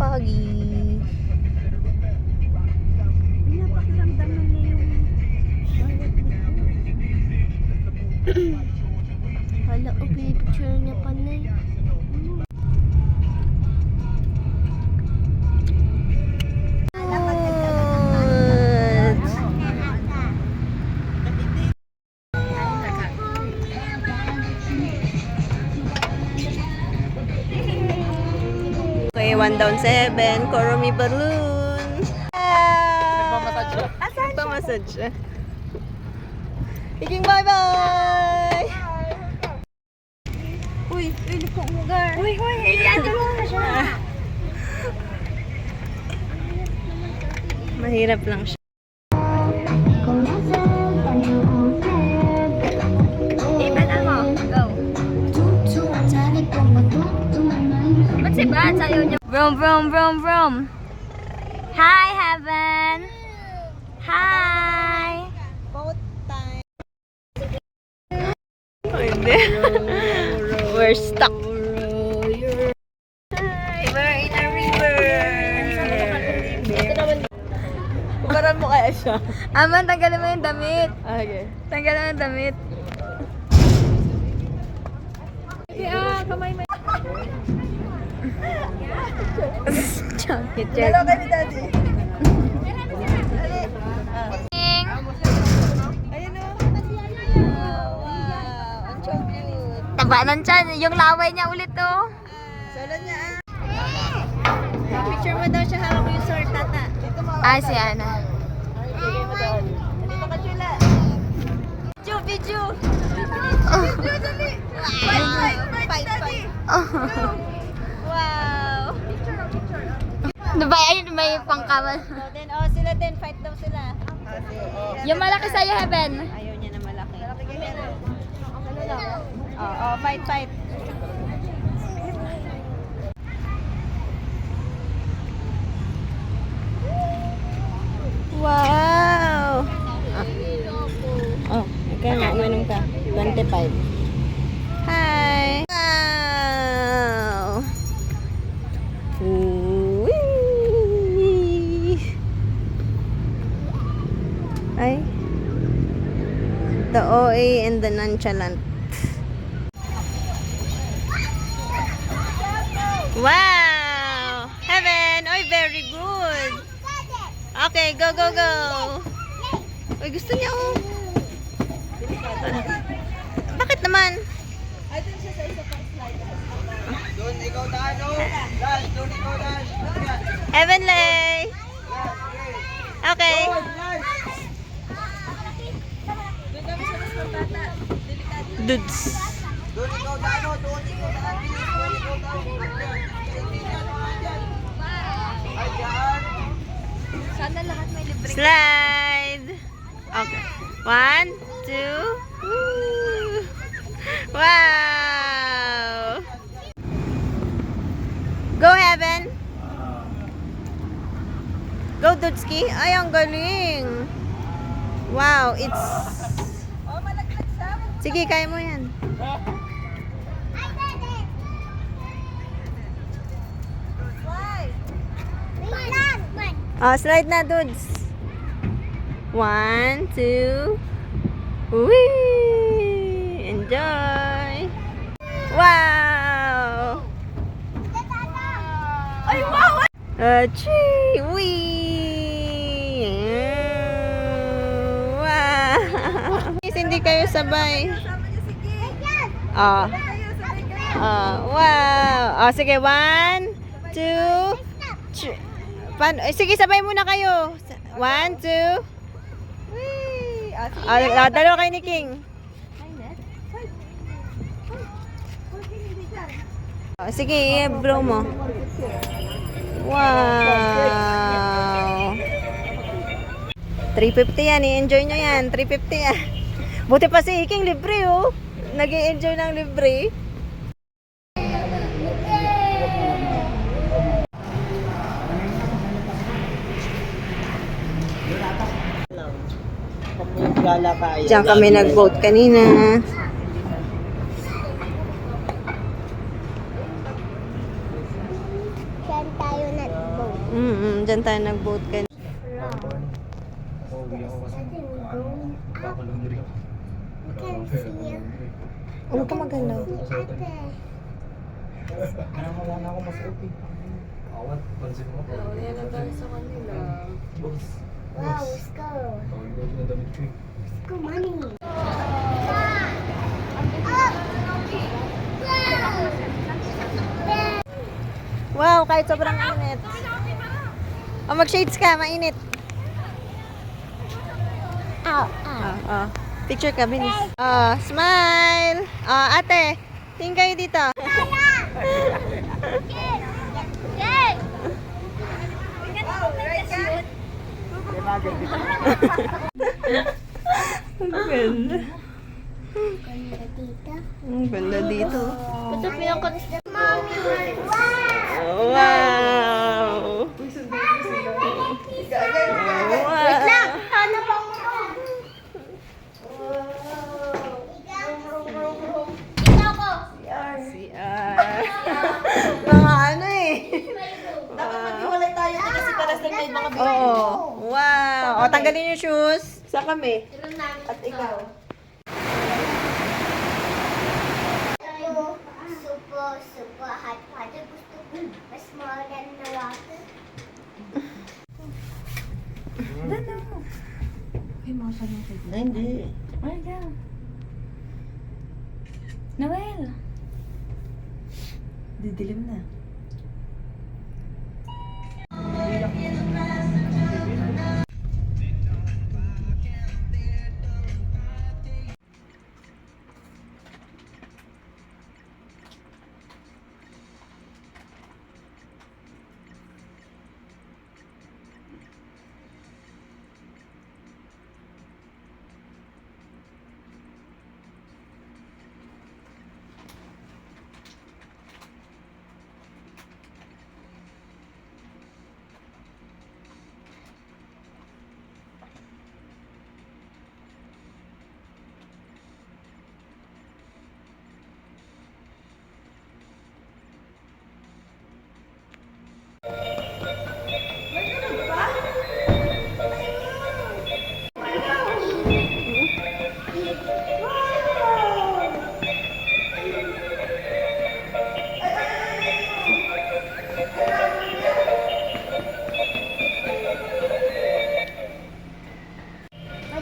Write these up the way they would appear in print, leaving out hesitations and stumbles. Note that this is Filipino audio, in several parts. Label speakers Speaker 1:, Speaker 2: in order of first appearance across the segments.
Speaker 1: foggy.
Speaker 2: Pinapakiramdaman niya yung bawat nito.
Speaker 1: Hala, pinipicture niya panay. Okay, 1 down 7, Koromi balloon. Nagmamassage siya. Iking bye-bye! Uy, liko lugar.
Speaker 2: Uy, ano na siya?
Speaker 1: Mahirap lang siya.
Speaker 2: Iba na mo. Go. Ba't si Brad ayaw niya? Vroom, vroom, vroom, vroom. Hi, Heaven. Hi.
Speaker 1: Boat time. Oh, hindi. We're stuck. Hi, we're in a river. Kubaran mo kaya siya?
Speaker 2: Aman, tanggalin mo yung damit.
Speaker 1: Okay.
Speaker 2: Tanggalin mo yung damit. Kamay mo.
Speaker 1: Chunky
Speaker 2: Hello,
Speaker 1: kay Daddy. Ayun o. Wow, ang cute.
Speaker 2: Taba ng tiyan. Yung laway niya ulit to.
Speaker 1: Solo niya ah. Picture mo daw siya, hawak ko yung sword, tata. Dito mo.
Speaker 2: Ah, si Ana.
Speaker 1: Bigay mo doon. Dito ka, Chula. Video, video. Video, dali. Fight, daddy. Wow.
Speaker 2: Diba, ayun, may pangkawan.
Speaker 1: So then, oh, sila din, fight daw sila.
Speaker 2: Yung malaki sa'yo, Heaven.
Speaker 1: Ayaw niya na malaki. Oh, fight, fight. Wow! Oh, ikaw nga, uminom ka. 25. Hi! Wow! Whee! Ay. The OA and the nonchalant. Wow! Heaven! Oy, very good! Okay, go, go, go! Uy, gusto niya oh. Bakit naman?
Speaker 3: Doon ikaw daan, no? Dash, doon ikaw dash.
Speaker 1: Heavenly! Okay. Dudes.
Speaker 3: Doon ikaw daan, no? Doon ikaw daan. Doon ikaw daan. Ay, dyan.
Speaker 2: Sana lahat may libre.
Speaker 1: Slide. Okay. 1, 2. Woo. Wow. Go, Heaven. Go, Dudski. Ay, ang galing. Wow, it's... Sige, kaya mo yan. Oh, slide na, dudes. 1, 2. Whee! Enjoy! Wow!
Speaker 2: Ay, wow!
Speaker 1: Achoo! Whee! Wow! Hindi kayo sabay. Oh. Wow! Oh, sige, 1, 2, 3. Sige, sabay muna kayo. 1, 2. Whee! Dalawa kayo ni King. Oh, sige, blow mo. Wow! 350 yan, i-enjoy nyo yan. 350 yan. Buti pa si King libre oh. Nag-i-enjoy ng libre.
Speaker 3: Gala tayo.
Speaker 1: Diyan kami nag-vote kanina.
Speaker 2: Saan tayo tayo nag-boat.
Speaker 1: Dyan tayo nag-boat ka. Huwag ka magalaw.
Speaker 2: Wow, let's go. Let's go, mommy.
Speaker 1: Wow, kahit sobrang init. Oh, mag-shades ka, mainit.
Speaker 2: Ow, ow.
Speaker 1: Oh. Picture ka, binis. Oh, smile. Oh, ate, tingin kayo dito.
Speaker 2: Good.
Speaker 1: Ang ganda.
Speaker 2: Ganda dito.
Speaker 1: Ang ganda dito.
Speaker 2: Ito pinakalis na mommy.
Speaker 1: Oh, wow.
Speaker 2: Wait lang. Hanap ako. Ikaw ko.
Speaker 1: CR. Mga ano eh. Dapat maghiwalay tayo kasi para sa may mga baby. Oo. Wow. O, tanggalin yung shoes. Sa kami. At ikaw.
Speaker 2: Super hot water. Gusto ko mas more than the water.
Speaker 1: Hindi.
Speaker 2: Noel.
Speaker 1: Didilim na.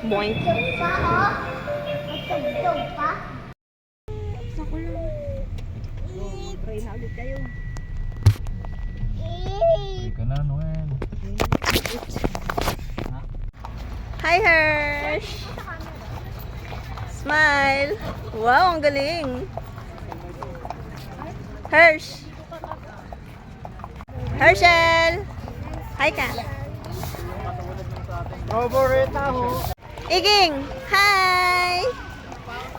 Speaker 1: Boink.
Speaker 2: Pa, oh. Magtugtog pa.
Speaker 4: Ka na, Noel.
Speaker 1: Hi, Hersh. Smile. Wow, ang galing. Hersh. Herschel. Hi ka. Iging. Hi.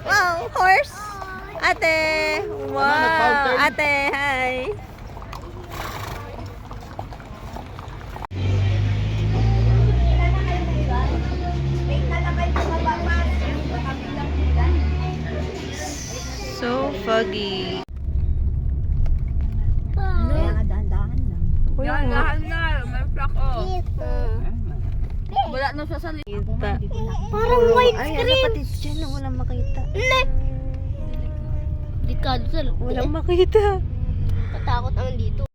Speaker 1: Wow, horse. Ate. Wow. Ate, hi. So foggy. Uy,
Speaker 5: Dahan na, may flock oh. Wala na siya sa
Speaker 1: makita.
Speaker 2: Parang white
Speaker 1: Ay,
Speaker 2: screen.
Speaker 1: ano pati dyan, walang makita.
Speaker 2: Di ka, Dusel.
Speaker 1: Walang makita.
Speaker 2: Katakot naman dito.